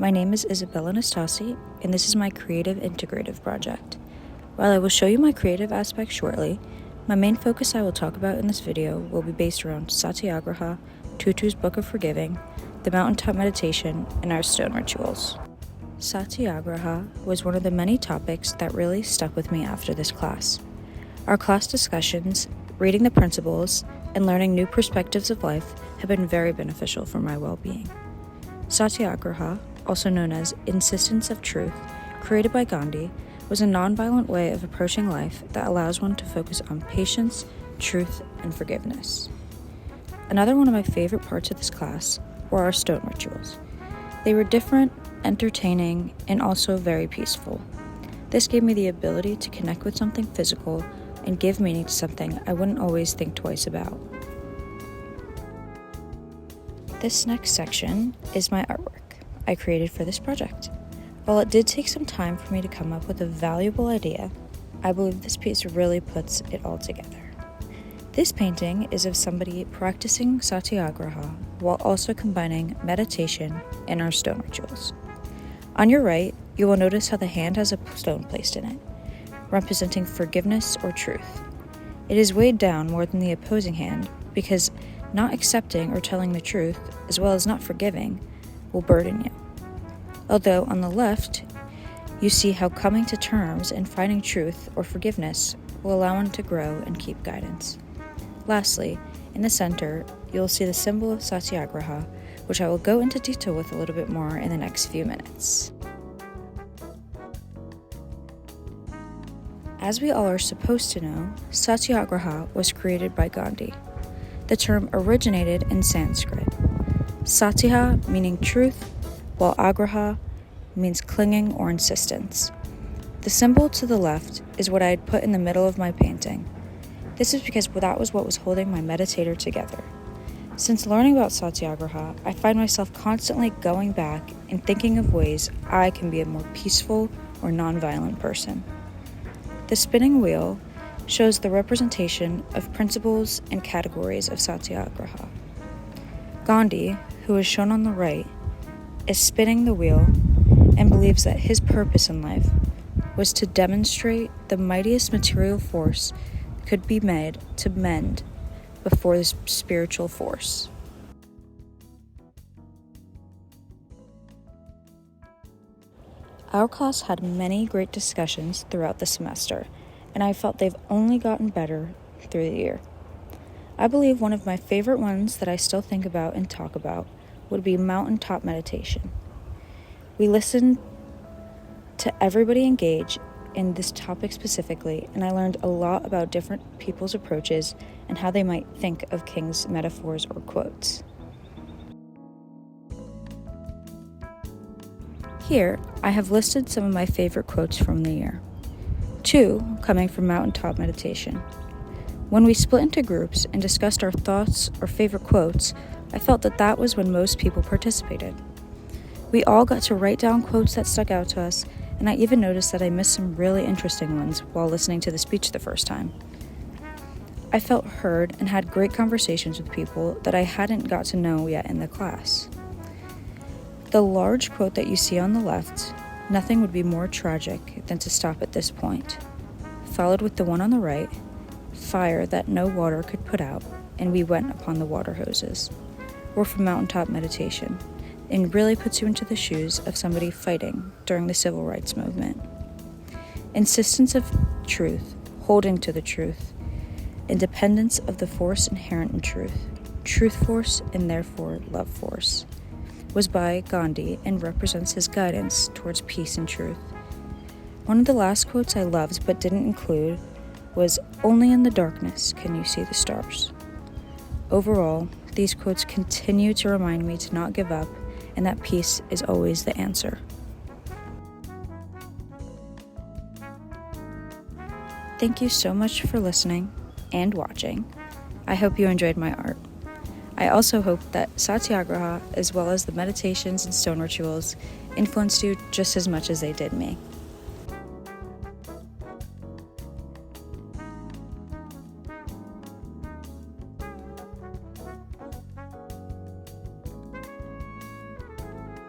My name is Isabella Nastasi, and this is my Creative Integrative project. While I will show you my creative aspect shortly, my main focus I will talk about in this video will be based around Satyagraha, Tutu's Book of Forgiving, the Mountaintop Meditation, and our stone rituals. Satyagraha was one of the many topics that really stuck with me after this class. Our class discussions, reading the principles, and learning new perspectives of life have been very beneficial for my well-being. Satyagraha, also known as Insistence of Truth, created by Gandhi, was a non-violent way of approaching life that allows one to focus on patience, truth, and forgiveness. Another one of my favorite parts of this class were our stone rituals. They were different, entertaining, and also very peaceful. This gave me the ability to connect with something physical and give meaning to something I wouldn't always think twice about. This next section is my artwork I created for this project. While it did take some time for me to come up with a valuable idea, I believe this piece really puts it all together. This painting is of somebody practicing Satyagraha while also combining meditation and our stone rituals. On your right, you will notice how the hand has a stone placed in it, representing forgiveness or truth. It is weighed down more than the opposing hand because not accepting or telling the truth, as well as not forgiving, will burden you. Although on the left, you see how coming to terms and finding truth or forgiveness will allow one to grow and keep guidance. Lastly, in the center, you'll see the symbol of Satyagraha, which I will go into detail with a little bit more in the next few minutes. As we all are supposed to know, Satyagraha was created by Gandhi. The term originated in Sanskrit. Satya meaning truth, while agraha means clinging or insistence. The symbol to the left is what I had put in the middle of my painting. This is because that was what was holding my meditator together. Since learning about Satyagraha, I find myself constantly going back and thinking of ways I can be a more peaceful or non-violent person. The spinning wheel shows the representation of principles and categories of Satyagraha. Gandhi, who is shown on the right, is spinning the wheel and believes that his purpose in life was to demonstrate the mightiest material force could be made to mend before the spiritual force. Our class had many great discussions throughout the semester, and I felt they've only gotten better through the year. I believe one of my favorite ones that I still think about and talk about would be mountaintop meditation. We listened to everybody engage in this topic specifically, and I learned a lot about different people's approaches and how they might think of King's metaphors or quotes. Here, I have listed some of my favorite quotes from the year. 2 coming from mountaintop meditation. When we split into groups and discussed our thoughts or favorite quotes, I felt that was when most people participated. We all got to write down quotes that stuck out to us, and I even noticed that I missed some really interesting ones while listening to the speech the first time. I felt heard and had great conversations with people that I hadn't got to know yet in the class. The large quote that you see on the left, "Nothing would be more tragic than to stop at this point," followed with the one on the right, "Fire that no water could put out, and we went upon the water hoses," were from mountaintop meditation, and really puts you into the shoes of somebody fighting during the civil rights movement. Insistence of truth, holding to the truth, independence of the force inherent in truth force and therefore love force, was by Gandhi and represents his guidance towards peace and truth. One of the last quotes I loved but didn't include was, "Only in the darkness can you see the stars." Overall, these quotes continue to remind me to not give up and that peace is always the answer. Thank you so much for listening and watching. I hope you enjoyed my art. I also hope that Satyagraha, as well as the meditations and stone rituals, influenced you just as much as they did me.